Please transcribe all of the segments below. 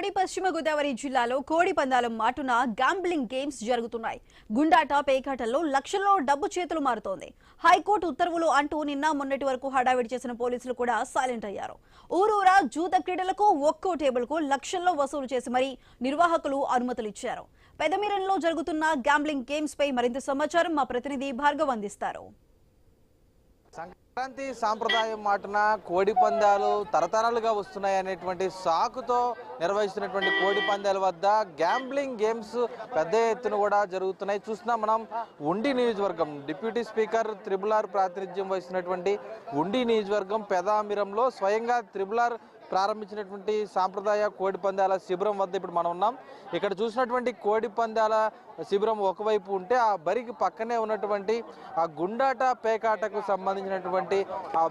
ఉమ్మడి పశ్చిమ గోదావరి జిల్లాలో కోడి పందాల మాటున గ్యాంబ్లింగ్ గేమ్స్ జరుగుతున్నాయి. గుండాట పేకాటల్లో లక్షల్లో డబ్బు చేతులు మారుతోంది. హైకోర్టు ఉత్తర్వులు అంటూ నిన్న మొన్నటి వరకు హడావిడి చేసిన పోలీసులు కూడా సైలెంట్ అయ్యారు. ఊరూరా జూద క్రీడలకు ఒక్కో టేబుల్ కు లక్షల్లో వసూలు చేసి మరీ నిర్వాహకులు అనుమతులు ఇచ్చారు. పెదమీరంలో జరుగుతున్న గ్యాంబ్లింగ్ గేమ్స్ పై మరింత సమాచారం మా ప్రతినిధి భార్గవ్ అందిస్తారు. సంక్రాంతి సాంప్రదాయం మాటున కోడి పందాలు తరతరాలుగా వస్తున్నాయి అనేటువంటి సాకుతో నిర్వహిస్తున్నటువంటి కోడి పందాల వద్ద గ్యాంబ్లింగ్ గేమ్స్ పెద్ద ఎత్తున కూడా జరుగుతున్నాయి. చూస్తున్నాం మనం ఉండి నియోజకవర్గం డిప్యూటీ స్పీకర్ త్రిబుల్ ప్రాతినిధ్యం వహిస్తున్నటువంటి ఉండి నియోజకవర్గం పెదామిరంలో స్వయంగా త్రిబుల్ ప్రారంభించినటువంటి సాంప్రదాయ కోడి పందాల శిబిరం వద్ద ఇప్పుడు మనం ఉన్నాం. ఇక్కడ చూసినటువంటి కోడి పందాల శిబిరం ఒకవైపు ఉంటే ఆ బరికి పక్కనే ఉన్నటువంటి ఆ గుండాట పేకాటకు సంబంధించినటువంటి ఆ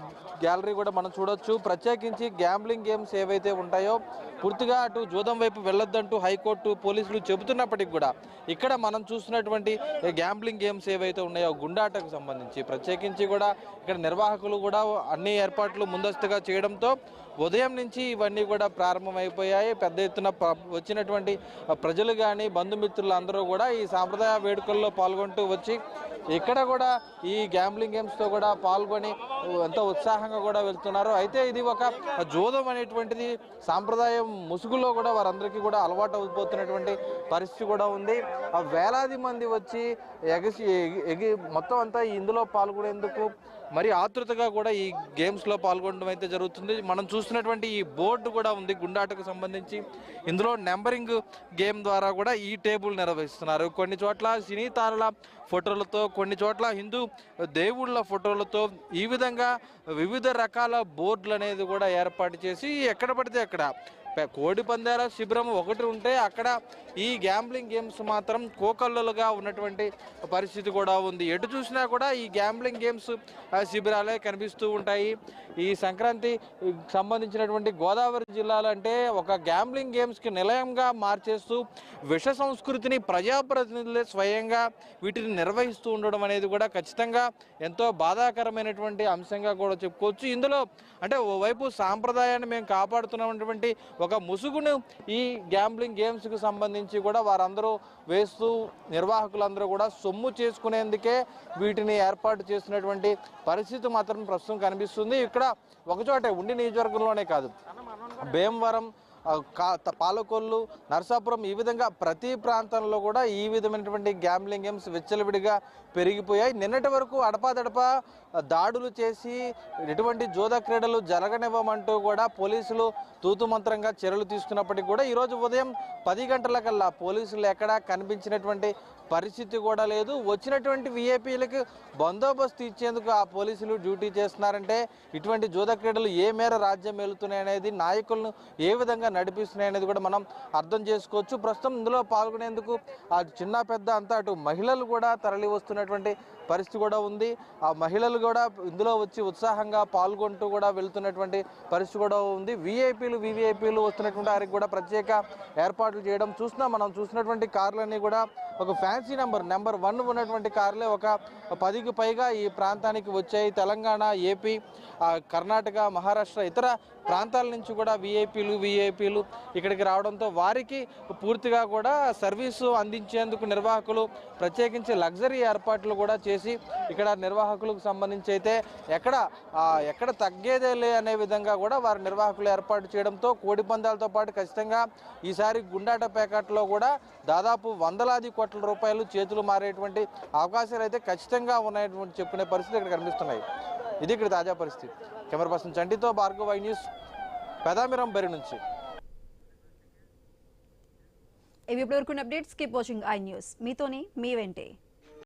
గ్యాలరీ కూడా మనం చూడొచ్చు. ప్రత్యేకించి గ్యాంబ్లింగ్ గేమ్స్ ఏవైతే ఉంటాయో పూర్తిగా అటు జూదం వైపు వెళ్ళొద్దంటూ హైకోర్టు పోలీసులు చెబుతున్నప్పటికీ కూడా ఇక్కడ మనం చూస్తున్నటువంటి గ్యాంబ్లింగ్ గేమ్స్ ఏవైతే ఉన్నాయో గుండాటకు సంబంధించి ప్రత్యేకించి కూడా ఇక్కడ నిర్వాహకులు కూడా అన్ని ఏర్పాట్లు ముందస్తుగా చేయడంతో ఉదయం నుంచి ఇవన్నీ కూడా ప్రారంభమైపోయాయి. పెద్ద ఎత్తున వచ్చినటువంటి ప్రజలు కానీ బంధుమిత్రులు అందరూ కూడా ఈ సాంప్రదాయ వేడుకల్లో పాల్గొంటూ వచ్చి ఇక్కడ కూడా ఈ గ్యాంబ్లింగ్ గేమ్స్తో కూడా పాల్గొని ఎంతో ఉత్సాహంగా కూడా వెళ్తున్నారు. అయితే ఇది ఒక జూదం అనేటువంటిది సాంప్రదాయం ముసుగులో కూడా వారందరికీ కూడా అలవాటు అయిపోతున్నటువంటి పరిస్థితి కూడా ఉంది. వేలాది మంది వచ్చి ఎగి మొత్తం అంతా ఇందులో పాల్గొనేందుకు మరి ఆతృతగా కూడా ఈ గేమ్స్లో పాల్గొనడం అయితే జరుగుతుంది. మనం చూస్తున్నటువంటి ఈ బోర్డు కూడా ఉంది గుండాటకు సంబంధించి. ఇందులో నెంబరింగ్ గేమ్ ద్వారా కూడా ఈ టేబుల్ నిర్వహిస్తున్నారు. కొన్ని చోట్ల సినీ తారల ఫోటోలతో, కొన్ని చోట్ల హిందూ దేవుళ్ళ ఫోటోలతో ఈ విధంగా వివిధ రకాల బోర్డులు అనేది కూడా ఏర్పాటు చేసి ఎక్కడ పడితే అక్కడ కోడి పందాల శిబిరం ఒకటి ఉంటే అక్కడ ఈ గ్యాంబ్లింగ్ గేమ్స్ మాత్రం కోకల్లుగా ఉన్నటువంటి పరిస్థితి కూడా ఉంది. ఎటు చూసినా కూడా ఈ గ్యాంబ్లింగ్ గేమ్స్ శిబిరాలే కనిపిస్తూ ఉంటాయి. ఈ సంక్రాంతి సంబంధించినటువంటి గోదావరి జిల్లాలో అంటే ఒక గ్యాంబ్లింగ్ గేమ్స్కి నిలయంగా మార్చేస్తూ విష సంస్కృతిని ప్రజాప్రతినిధులే స్వయంగా వీటిని నిర్వహిస్తూ ఉండడం అనేది కూడా ఖచ్చితంగా ఎంతో బాధాకరమైనటువంటి అంశంగా కూడా చెప్పుకోవచ్చు. ఇందులో అంటే ఓవైపు సాంప్రదాయాన్ని మేము కాపాడుతున్నటువంటి ఒక ముసుగును ఈ గ్యాంబ్లింగ్ గేమ్స్కి సంబంధించి కూడా వారందరూ వేస్తూ నిర్వాహకులందరూ కూడా సొమ్ము చేసుకునేందుకే వీటిని ఏర్పాటు చేస్తున్నటువంటి పరిస్థితి మాత్రం ప్రస్తుతం కనిపిస్తుంది. ఇక్కడ ఒకచోటే ఉండి నియోజకవర్గంలోనే కాదు, భీమవరం, పాలకొల్లు, నరసాపురం ఈ విధంగా ప్రతి ప్రాంతంలో కూడా ఈ విధమైనటువంటి గ్యాంబ్లింగ్ గేమ్స్ విచ్చలవిడిగా పెరిగిపోయాయి. నిన్నటి వరకు అడపాదడపా దాడులు చేసి ఎటువంటి జూద క్రీడలు జరగనివ్వమంటూ కూడా పోలీసులు తూతుమంత్రంగా చర్యలు తీసుకున్నప్పటికీ కూడా ఈరోజు ఉదయం 10 గంటలకల్లా పోలీసులు ఎక్కడా కనిపించినటువంటి పరిస్థితి కూడా లేదు. వచ్చినటువంటి విఐపీలకు బందోబస్తు ఇచ్చేందుకు ఆ పోలీసులు డ్యూటీ చేస్తున్నారంటే ఇటువంటి జూద క్రీడలు ఏ మేర రాజ్యం వెళుతున్నాయి అనేది, నాయకులను ఏ విధంగా నడిపిస్తున్నాయి అనేది కూడా మనం అర్థం చేసుకోవచ్చు. ప్రస్తుతం ఇందులో పాల్గొనేందుకు ఆ చిన్న పెద్ద అంతా అటు మహిళలు కూడా తరలి వస్తున్నటువంటి పరిస్థితి కూడా ఉంది. ఆ మహిళలు కూడా ఇందులో వచ్చి ఉత్సాహంగా పాల్గొంటూ కూడా వెళ్తున్నటువంటి పరిస్థితి కూడా ఉంది. వివిఐపీలు వస్తున్నటువంటి వారికి కూడా ప్రత్యేక ఏర్పాట్లు చేయడం చూస్తున్నాం. మనం చూసినటువంటి కార్లన్నీ కూడా ఒక ఫ్యాన్సీ నెంబర్ 1 ఉన్నటువంటి కార్లే ఒక 10కి పైగా ఈ ప్రాంతానికి వచ్చాయి. తెలంగాణ, ఏపీ, కర్ణాటక, మహారాష్ట్ర ఇతర ప్రాంతాల నుంచి కూడా విఐపీలు ఇక్కడికి రావడంతో వారికి పూర్తిగా కూడా సర్వీసు అందించేందుకు నిర్వాహకులు ప్రత్యేకించి లగ్జరీ ఏర్పాట్లు కూడా చేసి ఇక్కడ నిర్వాహకులకు సంబంధించి అయితే ఎక్కడ తగ్గేదేలే అనే విధంగా కూడా వారి నిర్వాహకులు ఏర్పాటు చేయడంతో కోడి పందాలతో పాటు ఖచ్చితంగా ఈసారి గుండాట పేకాటలో కూడా దాదాపు వందలాది కోట్ల రూపాయలు చేతులు మారేటువంటి అవకాశాలు అయితే ఖచ్చితంగా ఉన్నాయని చెప్పుకునే పరిస్థితి ఇక్కడ కనిపిస్తున్నాయి. ఇది ఇక్కడ తాజా పరిస్థితి. కెమెరా పర్సన్ చంటితో భార్గవ్, ఐ న్యూస్, పెదామిరం బరి నుంచి. ఇవి ఇప్పుడు వరకు updates. Keep watching I News. మీతోని మీ వెంటే.